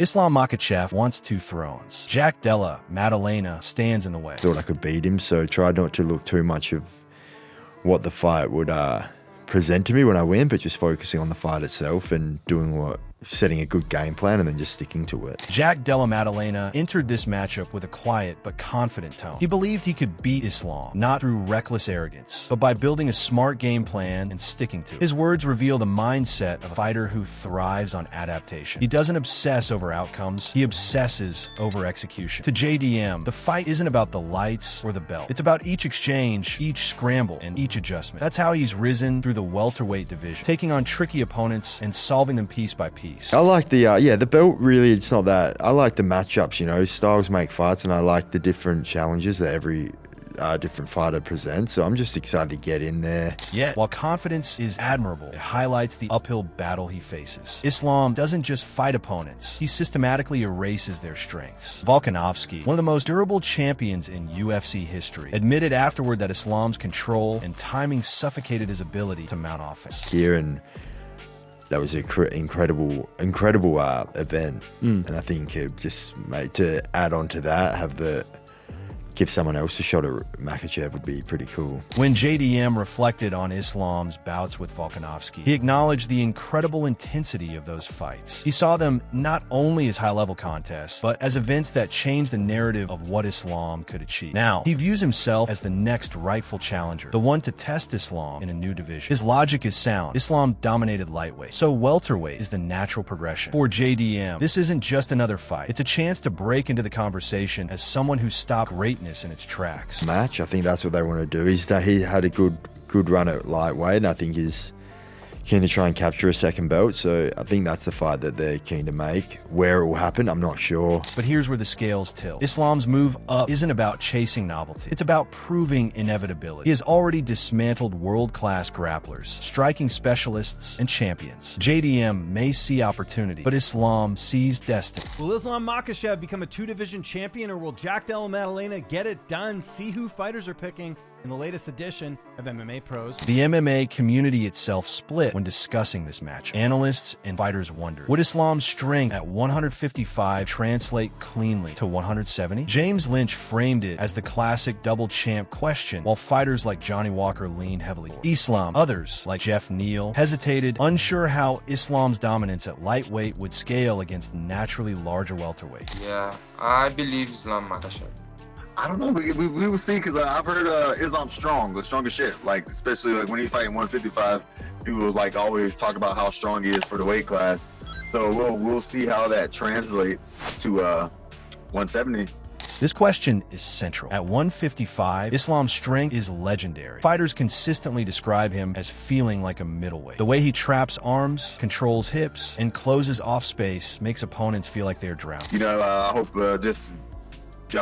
Islam Makhachev wants 2 thrones. Jack Della Maddalena stands in the way. Thought I could beat him, so tried not to look too much of what the fight would present to me when I win, but just focusing on the fight itself and setting a good game plan and then just sticking to it. Jack Della Maddalena entered this matchup with a quiet but confident tone. He believed he could beat Islam, not through reckless arrogance, but by building a smart game plan and sticking to it. His words reveal the mindset of a fighter who thrives on adaptation. He doesn't obsess over outcomes, he obsesses over execution. To JDM, the fight isn't about the lights or the belt. It's about each exchange, each scramble, and each adjustment. That's how he's risen through the welterweight division, taking on tricky opponents and solving them piece by piece. I like the belt. Really, it's not that. I like the matchups. Styles make fights, and I like the different challenges that every different fighter presents. So I'm just excited to get in there. Yet, while confidence is admirable, it highlights the uphill battle he faces. Islam doesn't just fight opponents; he systematically erases their strengths. Volkanovski, one of the most durable champions in UFC history, admitted afterward that Islam's control and timing suffocated his ability to mount offense. Here and. That was an incredible event, and I think just to add on to that, give someone else a shot at Makhachev would be pretty cool. When JDM reflected on Islam's bouts with Volkanovski, he acknowledged the incredible intensity of those fights. He saw them not only as high-level contests, but as events that changed the narrative of what Islam could achieve. Now, he views himself as the next rightful challenger, the one to test Islam in a new division. His logic is sound. Islam dominated lightweight, so welterweight is the natural progression. For JDM, this isn't just another fight. It's a chance to break into the conversation as someone who stopped greatness in its tracks. Match, I think that's what they want to do. He had a good run at lightweight, and I think he's keen to try and capture a second belt. So I think that's the fight that they're keen to make. Where it will happen, I'm not sure. But here's where the scales tilt. Islam's move up isn't about chasing novelty. It's about proving inevitability. He has already dismantled world-class grapplers, striking specialists, and champions. JDM may see opportunity, but Islam sees destiny. Will Islam Makhachev become a 2-division champion, or will Jack Della Maddalena get it done? See who fighters are picking in the latest edition of MMA Pros. The MMA community itself split when discussing this match. Analysts and fighters wondered, would Islam's strength at 155 translate cleanly to 170? James Lynch framed it as the classic double champ question, while fighters like Johnny Walker leaned heavily toward Islam. Others, like Jeff Neal, hesitated, unsure how Islam's dominance at lightweight would scale against naturally larger welterweight. Yeah, I believe Islam Makhachev. I don't know. We will see, because I've heard Islam's strong as shit. Like, especially like when he's fighting 155, people like always talk about how strong he is for the weight class. So we'll see how that translates to 170. This question is central. At 155, Islam's strength is legendary. Fighters consistently describe him as feeling like a middleweight. The way he traps arms, controls hips, and closes off space makes opponents feel like they're drowning. I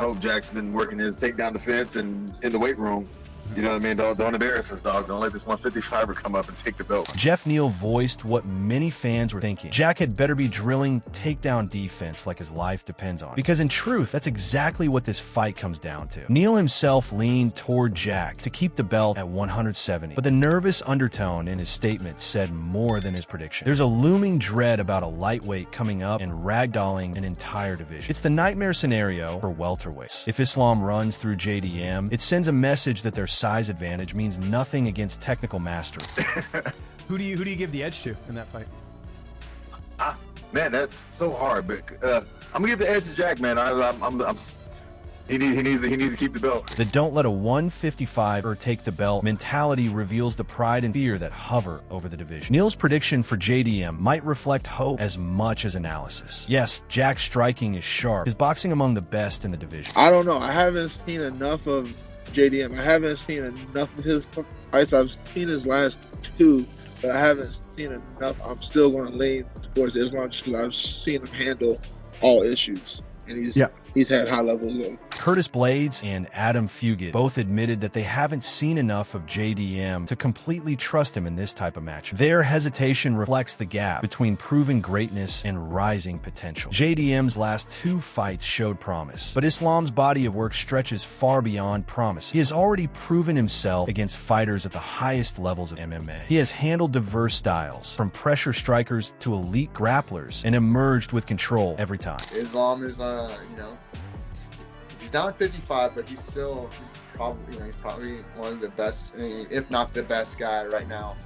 hope Jack's been working his takedown defense and in the weight room. You know what I mean? Don't embarrass us, dog. Don't let this 155er come up and take the belt. Jeff Neal voiced what many fans were thinking. Jack had better be drilling takedown defense like his life depends on it. Because in truth, that's exactly what this fight comes down to. Neal himself leaned toward Jack to keep the belt at 170, but the nervous undertone in his statement said more than his prediction. There's a looming dread about a lightweight coming up and ragdolling an entire division. It's the nightmare scenario for welterweights. If Islam runs through JDM, it sends a message that their size advantage means nothing against technical mastery. Who do you give the edge to in that fight? Man, that's so hard. But I'm gonna give the edge to Jack, man. He needs to keep the belt. The don't let a 155er take the belt mentality reveals the pride and fear that hover over the division. Neal's prediction for JDM might reflect hope as much as analysis. Yes, Jack's striking is sharp. His boxing among the best in the division. I don't know. I haven't seen enough of JDM. I haven't seen enough of his fights. I've seen his last 2, but I haven't seen enough. I'm still going to lean towards Islam just because I've seen him handle all issues, and he's had high levels of Curtis Blades and Adam Fugit both admitted that they haven't seen enough of JDM to completely trust him in this type of match. Their hesitation reflects the gap between proven greatness and rising potential. JDM's last 2 fights showed promise, but Islam's body of work stretches far beyond promise. He has already proven himself against fighters at the highest levels of MMA. He has handled diverse styles, from pressure strikers to elite grapplers, and emerged with control every time. Islam is, he's down at 55, but he's still he's probably one of the best, if not the best guy right now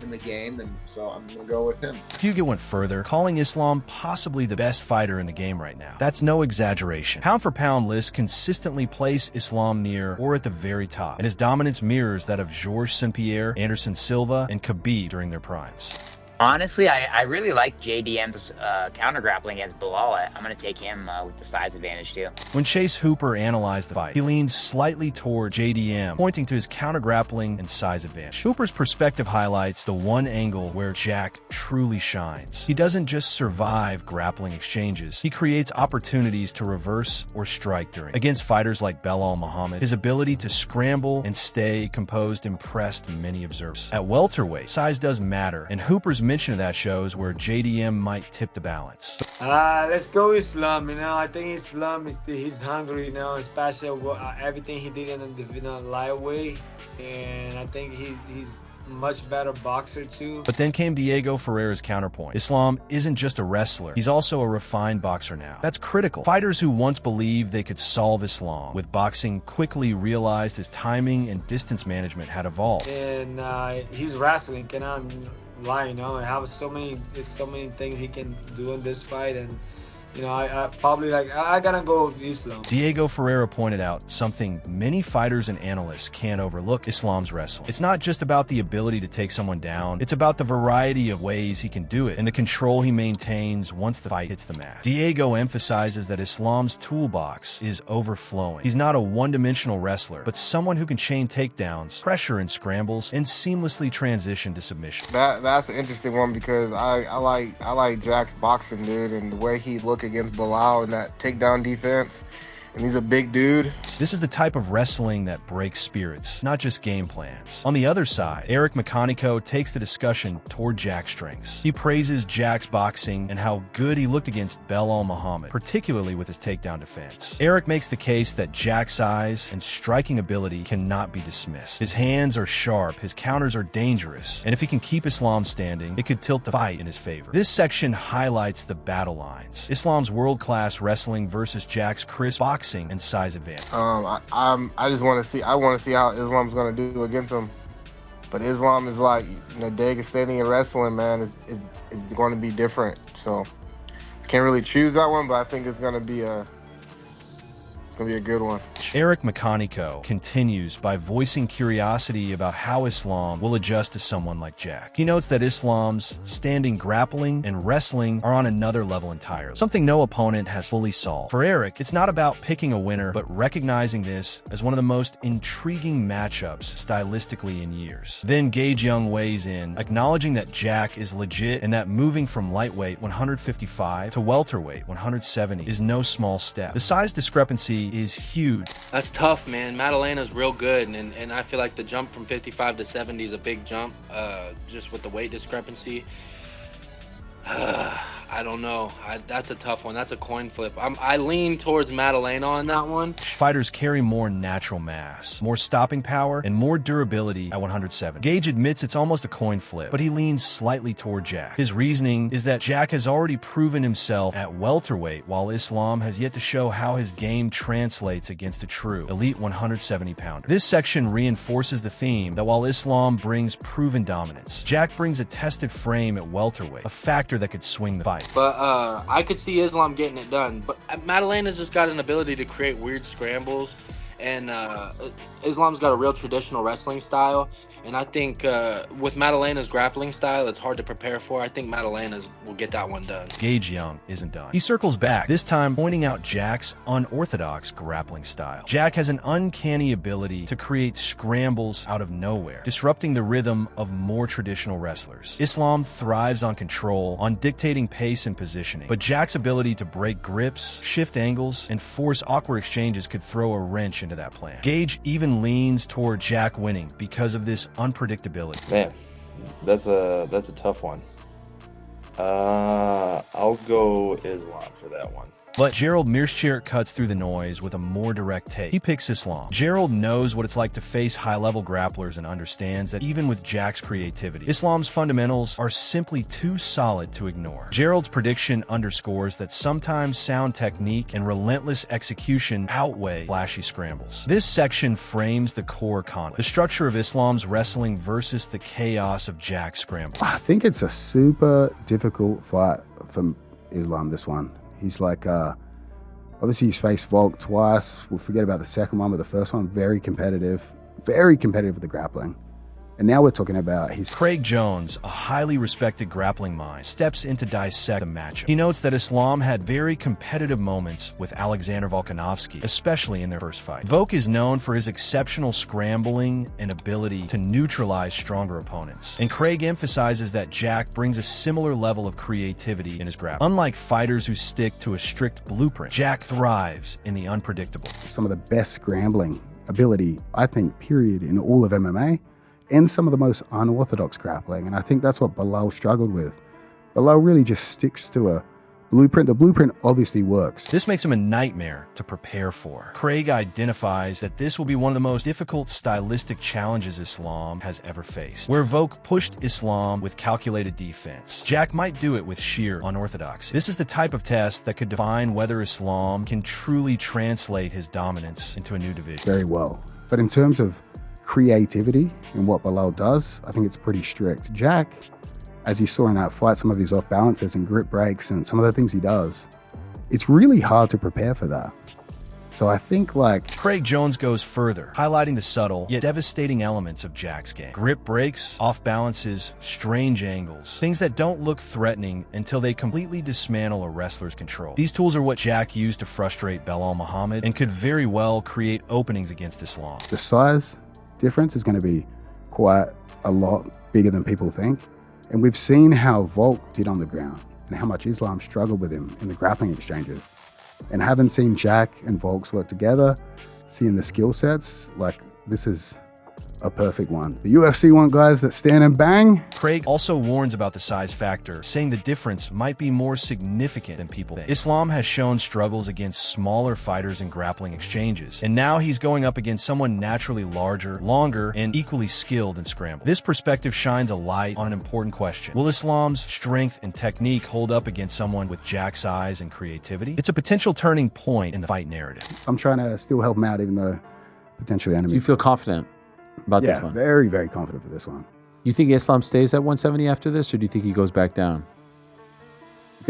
in the game, and so I'm gonna go with him. Fugit went further, calling Islam possibly the best fighter in the game right now. That's no exaggeration. Pound for pound lists consistently place Islam near or at the very top, and his dominance mirrors that of Georges St-Pierre, Anderson Silva, and Khabib during their primes. Honestly, I really like JDM's counter grappling against Bilal. I'm going to take him with the size advantage too. When Chase Hooper analyzed the fight, he leaned slightly toward JDM, pointing to his counter grappling and size advantage. Hooper's perspective highlights the one angle where Jack truly shines. He doesn't just survive grappling exchanges, he creates opportunities to reverse or strike during. Against fighters like Belal Muhammad, his ability to scramble and stay composed impressed many observers. At welterweight, size does matter, and Hooper's mention of that shows where JDM might tip the balance. Let's go Islam. I think Islam he's hungry especially everything he did in the lightweight, and I think he's much better boxer too. But then came Diego Ferreira's counterpoint. Islam isn't just a wrestler, he's also a refined boxer now. That's critical. Fighters who once believed they could solve Islam with boxing quickly realized his timing and distance management had evolved. And he's wrestling, cannot lie, I have so many things he can do in this fight, and I probably I gotta go with Islam. Diego Ferreira pointed out something many fighters and analysts can't overlook: Islam's wrestling. It's not just about the ability to take someone down, it's about the variety of ways he can do it and the control he maintains once the fight hits the mat. Diego emphasizes that Islam's toolbox is overflowing. He's not a one-dimensional wrestler, but someone who can chain takedowns, pressure and scrambles, and seamlessly transition to submission. That's an interesting one because I like Jack's boxing, dude, and the way he looked against Bilal in that takedown defense. And he's a big dude. This is the type of wrestling that breaks spirits, not just game plans. On the other side, Eric Makhachev takes the discussion toward Jack's strengths. He praises Jack's boxing and how good he looked against Belal Muhammad, particularly with his takedown defense. Eric makes the case that Jack's size and striking ability cannot be dismissed. His hands are sharp, his counters are dangerous, and if he can keep Islam standing, it could tilt the fight in his favor. This section highlights the battle lines: Islam's world-class wrestling versus Jack's crisp boxing and size advantage. I just want to see. I want to see how Islam's going to do against him. But Islam is like, Dagestani and wrestling, man, is going to be different. So I can't really choose that one, but I think it's going to be a good one. Eric Makhachev continues by voicing curiosity about how Islam will adjust to someone like Jack. He notes that Islam's standing grappling and wrestling are on another level entirely, something no opponent has fully solved. For Eric, it's not about picking a winner, but recognizing this as one of the most intriguing matchups stylistically in years. Then Gage Young weighs in, acknowledging that Jack is legit and that moving from lightweight 155 to welterweight 170 is no small step. The size discrepancy is huge. That's tough, man. Maddalena's real good, and I feel like the jump from 55 to 70 is a big jump, just with the weight discrepancy. I don't know. That's a tough one. That's a coin flip. I lean towards Maddalena on that one. Fighters carry more natural mass, more stopping power, and more durability at 170. Gage admits it's almost a coin flip, but he leans slightly toward Jack. His reasoning is that Jack has already proven himself at welterweight, while Islam has yet to show how his game translates against a true elite 170-pounder. This section reinforces the theme that while Islam brings proven dominance, Jack brings a tested frame at welterweight, a factor that could swing the fight. But I could see Islam getting it done. But Maddalena's just got an ability to create weird scrambles and Islam's got a real traditional wrestling style. And I think with Maddalena's grappling style, it's hard to prepare for. I think Maddalena's will get that one done. Gage Young isn't done. He circles back, this time pointing out Jack's unorthodox grappling style. Jack has an uncanny ability to create scrambles out of nowhere, disrupting the rhythm of more traditional wrestlers. Islam thrives on control, on dictating pace and positioning, but Jack's ability to break grips, shift angles, and force awkward exchanges could throw a wrench into that plan. Gage even leans toward Jack winning because of this unpredictability. Man, that's a tough one. I'll go Islam for that one. But Gerald Mearschert cuts through the noise with a more direct take. He picks Islam. Gerald knows what it's like to face high-level grapplers and understands that even with Jack's creativity, Islam's fundamentals are simply too solid to ignore. Gerald's prediction underscores that sometimes sound technique and relentless execution outweigh flashy scrambles. This section frames the core conflict, the structure of Islam's wrestling versus the chaos of Jack's scramble. I think it's a super difficult fight for Islam, this one. He's like, obviously he's faced Volk twice. We'll forget about the second one, but the first one, very competitive with the grappling. And now we're talking about his... Craig Jones, a highly respected grappling mind, steps in to dissect the matchup. He notes that Islam had very competitive moments with Alexander Volkanovski, especially in their first fight. Volk is known for his exceptional scrambling and ability to neutralize stronger opponents. And Craig emphasizes that Jack brings a similar level of creativity in his grappling. Unlike fighters who stick to a strict blueprint, Jack thrives in the unpredictable. Some of the best scrambling ability, I think, period, in all of MMA. And some of the most unorthodox grappling. And I think that's what Belal struggled with. Belal really just sticks to a blueprint. The blueprint obviously works. This makes him a nightmare to prepare for. Craig identifies that this will be one of the most difficult stylistic challenges Islam has ever faced. Where Volk pushed Islam with calculated defense, Jack might do it with sheer unorthodoxy. This is the type of test that could define whether Islam can truly translate his dominance into a new division. Very well. But in terms of creativity in what Belal does, I think it's pretty strict. Jack, as you saw in that fight, some of his off balances and grip breaks and some of the things he does, it's really hard to prepare for that. So I think Craig Jones goes further, highlighting the subtle yet devastating elements of Jack's game. Grip breaks, off balances, strange angles, things that don't look threatening until they completely dismantle a wrestler's control. These tools are what Jack used to frustrate Belal Muhammad and could very well create openings against Islam. The size difference is going to be quite a lot bigger than people think. And we've seen how Volk did on the ground and how much Islam struggled with him in the grappling exchanges. And having seen Jack and Volks work together, seeing the skill sets, this is a perfect one. The UFC want guys that stand and bang. Craig also warns about the size factor, saying the difference might be more significant than people think. Islam has shown struggles against smaller fighters in grappling exchanges, and now he's going up against someone naturally larger, longer, and equally skilled in scramble. This perspective shines a light on an important question. Will Islam's strength and technique hold up against someone with Jack's size and creativity? It's a potential turning point in the fight narrative. I'm trying to still help him out, even though potentially enemy. So you feel confident about this one? Yeah, very, very confident for this one. You think Islam stays at 170 after this, or do you think he goes back down?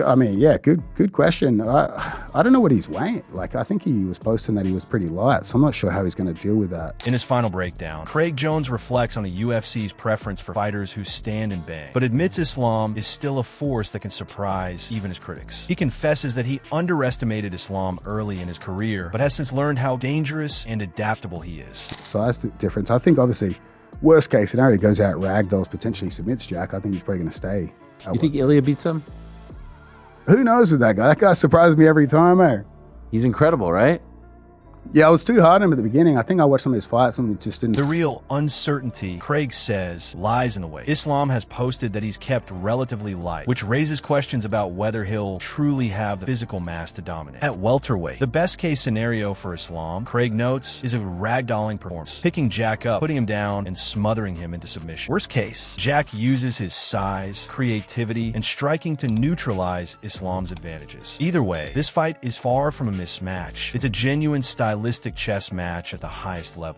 I mean, yeah, good question. I don't know what he's weighing. I think he was posting that he was pretty light, so I'm not sure how he's going to deal with that. In his final breakdown, Craig Jones reflects on the UFC's preference for fighters who stand and bang, but admits Islam is still a force that can surprise even his critics. He confesses that he underestimated Islam early in his career, but has since learned how dangerous and adaptable he is. Size difference. I think, obviously, worst case scenario, goes out ragdolls, potentially submits Jack. I think he's probably going to stay. You think Ilya beats him? Who knows with that guy? That guy surprises me every time, eh? He's incredible, right? Yeah, I was too hard on him at the beginning. I think I watched some of his fights and just didn't... The real uncertainty, Craig says, lies in the way. Islam has posted that he's kept relatively light, which raises questions about whether he'll truly have the physical mass to dominate. At welterweight, the best case scenario for Islam, Craig notes, is a ragdolling performance, picking Jack up, putting him down, and smothering him into submission. Worst case, Jack uses his size, creativity, and striking to neutralize Islam's advantages. Either way, this fight is far from a mismatch. It's a genuine stylistic chess match at the highest level.